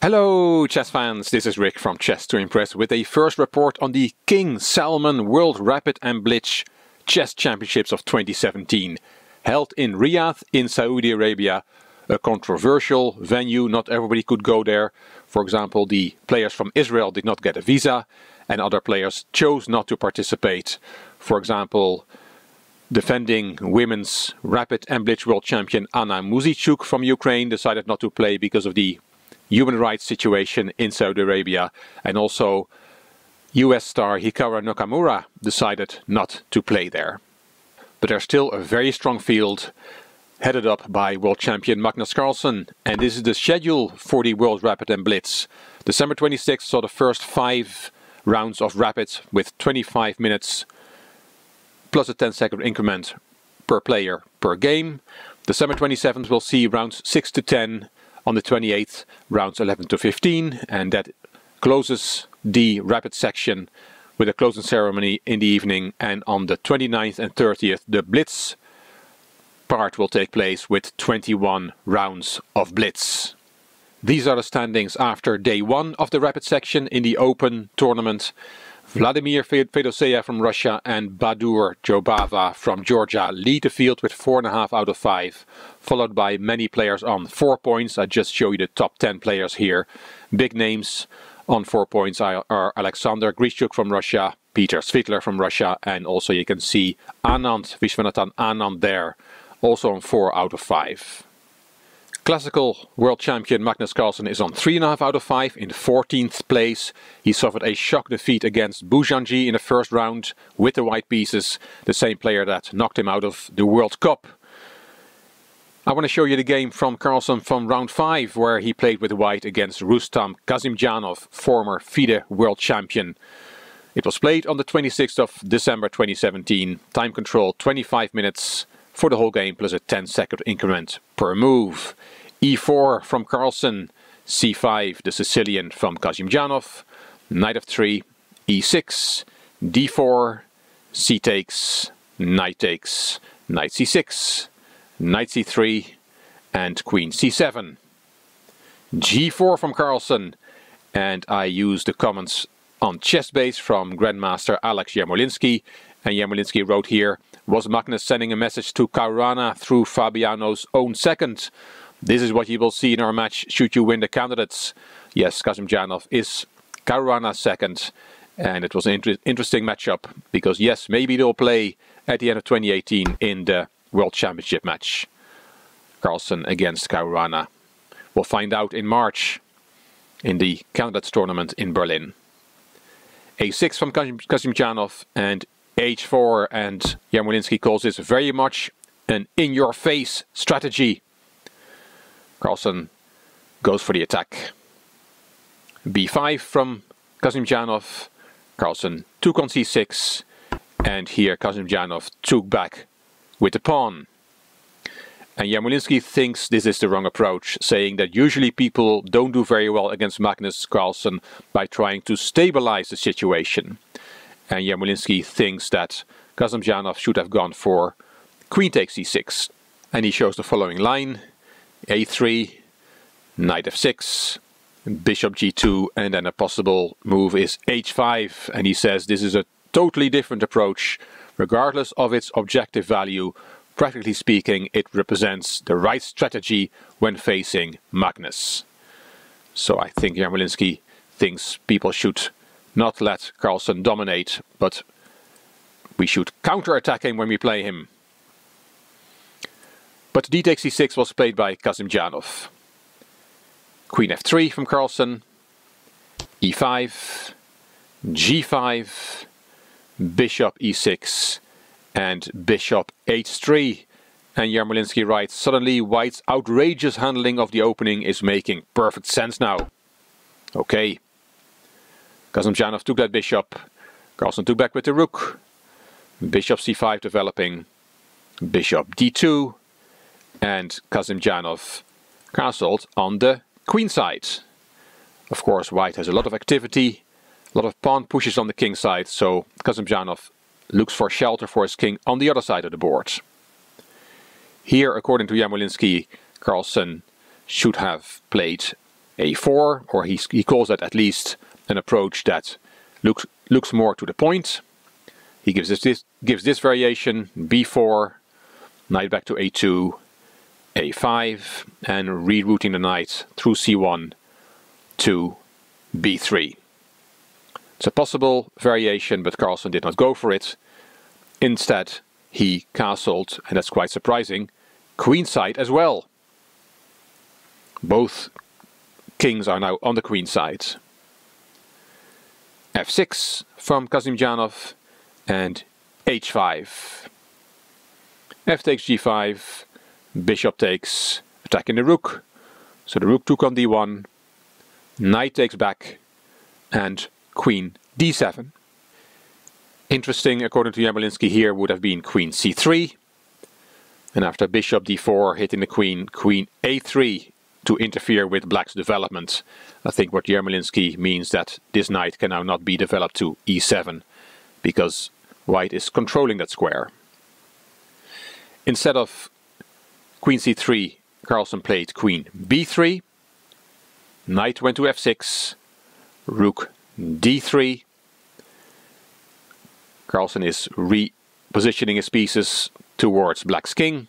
Hello chess fans, this is Rick from Chess to Impress with a first report on the King Salman World Rapid and Blitz Chess Championships of 2017, held in Riyadh in Saudi Arabia, a controversial venue. Not everybody could go there. For example, the players from Israel did not get a visa and other players chose not to participate. For example, defending women's Rapid and Blitz world champion Anna Muzychuk from Ukraine decided not to play because of the human rights situation in Saudi Arabia, and also US star Hikaru Nakamura decided not to play there. But there's still a very strong field headed up by world champion Magnus Carlsen, and this is the schedule for the World Rapid and Blitz. December 26th saw the first 5 rounds of Rapid with 25 minutes plus a 10-second increment per player per game. December 27th will see rounds 6 to 10. On the 28th, rounds 11 to 15, and that closes the Rapid section with a closing ceremony in the evening. And on the 29th and 30th, the Blitz part will take place with 21 rounds of Blitz. These are the standings after day 1 of the Rapid section in the Open tournament. Vladimir Fedoseev from Russia and Badur Jobava from Georgia lead the field with 4.5 out of 5, followed by many players on 4 points. I just show you the top 10 players here. Big names on 4 points are Alexander Grishuk from Russia, Peter Svitler from Russia, and also you can see Vishwanathan Anand there, also on 4 out of 5. Classical world champion Magnus Carlsen is on 3.5 out of 5 in 14th place. He suffered a shock defeat against Boujangi in the first round with the white pieces, the same player that knocked him out of the World Cup. I want to show you the game from Carlsen from round 5, where he played with white against Rustam Kazimjanov, former FIDE world champion. It was played on the 26th of December 2017, time control 25 minutes for the whole game plus a 10-second increment per move. E4 from Carlsen, C5 the Sicilian from Kazimjanov, Knight f3, E6, D4, C takes, Knight C6, Knight C3 and Queen C7. G4 from Carlsen, and I use the comments on ChessBase from Grandmaster Alex Yarmolinsky, and Yarmolinsky wrote here, was Magnus sending a message to Caruana through Fabiano's own second? This is what you will see in our match should you win the candidates. Yes, Kazimjanov is Caruana's second, and it was an interesting matchup because yes, maybe they'll play at the end of 2018 in the World Championship match. Carlsen against Caruana. We'll find out in March in the candidates tournament in Berlin. A6 from Kazimjanov and H4, and Yarmolinsky calls this very much an in-your-face strategy. Carlsen goes for the attack. B5 from Kazimjanov. Carlsen took on C6, and here Kazimjanov took back with the pawn. And Yarmolinsky thinks this is the wrong approach, saying that usually people don't do very well against Magnus Carlsen by trying to stabilize the situation. And Yarmolinsky thinks that Kazimjanov should have gone for Queen takes C6. And he shows the following line: A3, Knight F6, Bishop G2, and then a possible move is H5. And he says this is a totally different approach. Regardless of its objective value, practically speaking, it represents the right strategy when facing Magnus. So I think Yarmolinsky thinks people should not let Carlsen dominate, but we should counter-attack him when we play him. But D takes C6 was played by Kazimjanov. Queen F3 from Carlsen, E5, G5, Bishop E6, and Bishop H3. And Yarmolinsky writes, suddenly White's outrageous handling of the opening is making perfect sense now. Okay. Kazimjanov took that bishop, Carlsen took back with the rook, Bishop C5 developing, Bishop D2, and Kazimjanov castled on the queen side. Of course, White has a lot of activity, a lot of pawn pushes on the king side, so Kazimjanov looks for shelter for his king on the other side of the board. Here, according to Yarmolinsky, Carlsen should have played a4, or he calls that at least an approach that looks more to the point. He gives this variation, b4, knight back to a2, a5, and rerouting the knight through c1 to b3. It's a possible variation, but Carlsen did not go for it. Instead, he castled, and that's quite surprising, queenside as well. Both kings are now on the queen side. f6 from Kazimjanov, and h5. F takes g5, bishop takes, attacking the rook. So the rook took on d1, knight takes back, and queen d7. Interesting, according to Yarmolinsky, here would have been queen c3. And after bishop d4 hitting the queen, queen a3 to interfere with black's development. I think what Yarmolinsky means that this knight can now not be developed to e7 because white is controlling that square. Instead of queen c3, Carlsen played queen b3. Knight went to f6, rook d3. Carlsen is repositioning his pieces towards black's king.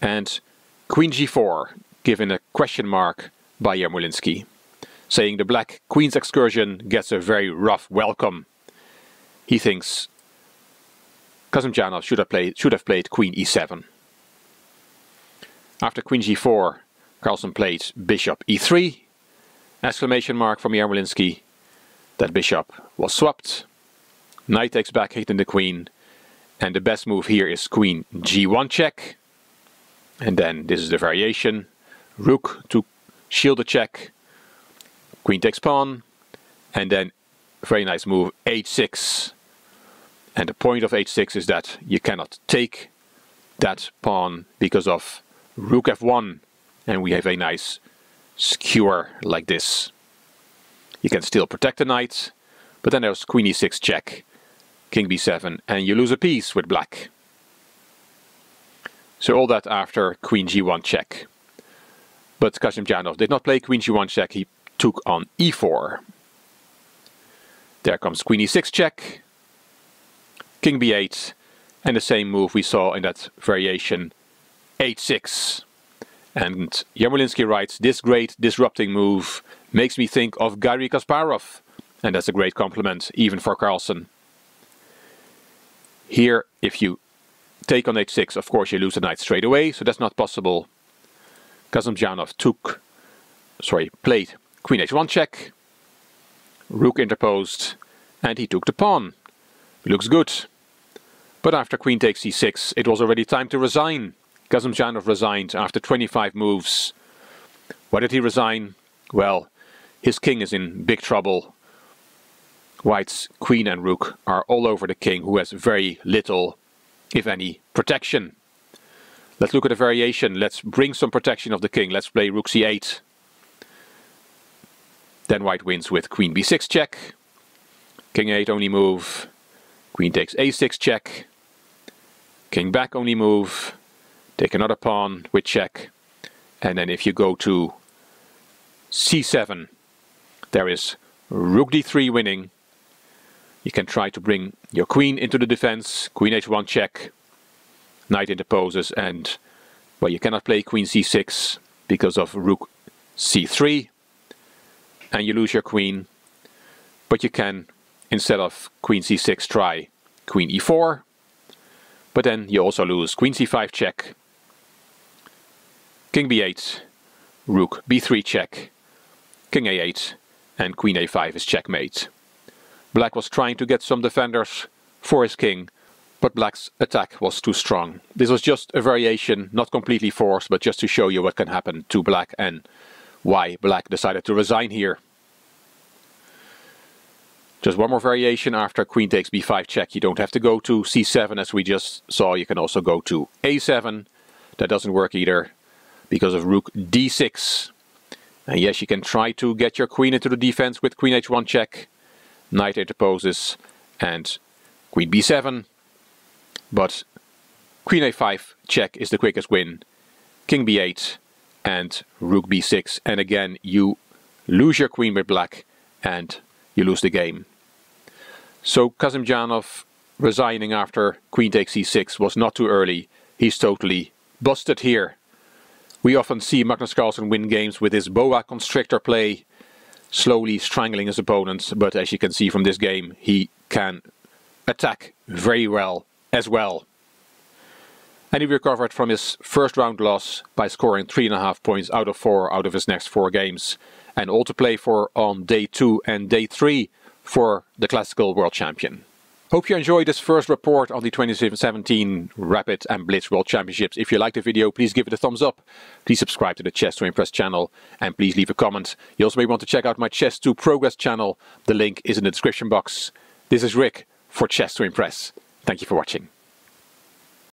And queen g4, given a question mark by Yarmolinsky, saying the black queen's excursion gets a very rough welcome. He thinks Kazimjanov should have played queen e7. After queen g4, Carlsen played bishop e3. Exclamation mark from Yarmolinsky. That bishop was swapped. Knight takes back, hitting the queen. And the best move here is queen g1 check. And then this is the variation. Rook to shield the check. Queen takes pawn. And then very nice move h6. And the point of h6 is that you cannot take that pawn because of rook f1. And we have a nice skewer like this. You can still protect the knight, but then there's queen e6 check, king b7, and you lose a piece with black. So all that after queen g1 check. But Kazimjanov did not play queen g1 check, he took on e4. There comes queen e6 check, king b8, and the same move we saw in that variation h6. And Yarmolinsky writes, this great disrupting move makes me think of Garry Kasparov. And that's a great compliment, even for Carlsen. Here, if you take on h6, of course you lose the knight straight away, so that's not possible. Kazimjanov played queen h1 check, rook interposed, and he took the pawn. Looks good. But after queen takes c6, it was already time to resign. Kazimjanov resigned after 25 moves. Why did he resign? Well, his king is in big trouble. White's queen and rook are all over the king, who has very little, if any, protection. Let's look at a variation. Let's bring some protection of the king. Let's play rook c8. Then white wins with queen b6 check. King a8 only move. Queen takes a6 check. King back only move. Take another pawn with check. And then if you go to c7, there is rook d3 winning. You can try to bring your queen into the defense. Queen h1 check. Knight interposes, and well, you cannot play queen c6 because of rook c3. And you lose your queen. But you can, instead of queen c6, try queen e4. But then you also lose queen c5 check. King b8, rook b3 check, king a8, and queen a5 is checkmate. Black was trying to get some defenders for his king, but black's attack was too strong. This was just a variation, not completely forced, but just to show you what can happen to black and why black decided to resign here. Just one more variation after queen takes b5 check. You don't have to go to c7 as we just saw. You can also go to a7. That doesn't work either because of rook d6. And yes, you can try to get your queen into the defense with queen h1 check. Knight interposes and queen b7. But queen a5 check is the quickest win. King b8, and rook b6, and again you lose your queen with black and you lose the game. So Kasimdzhanov resigning after queen takes c6 was not too early. He's totally busted here. We often see Magnus Carlsen win games with his boa constrictor play, slowly strangling his opponents, but as you can see from this game, he can attack very well as well. And he recovered from his first round loss by scoring 3.5 points out of 4 out of his next 4 games. And all to play for on day 2 and day 3 for the classical world champion. Hope you enjoyed this first report on the 2017 Rapid and Blitz World Championships. If you liked the video, please give it a thumbs up. Please subscribe to the Chess to Impress channel and please leave a comment. You also may want to check out my Chess to Progress channel. The link is in the description box. This is Rick for Chess to Impress. Thank you for watching.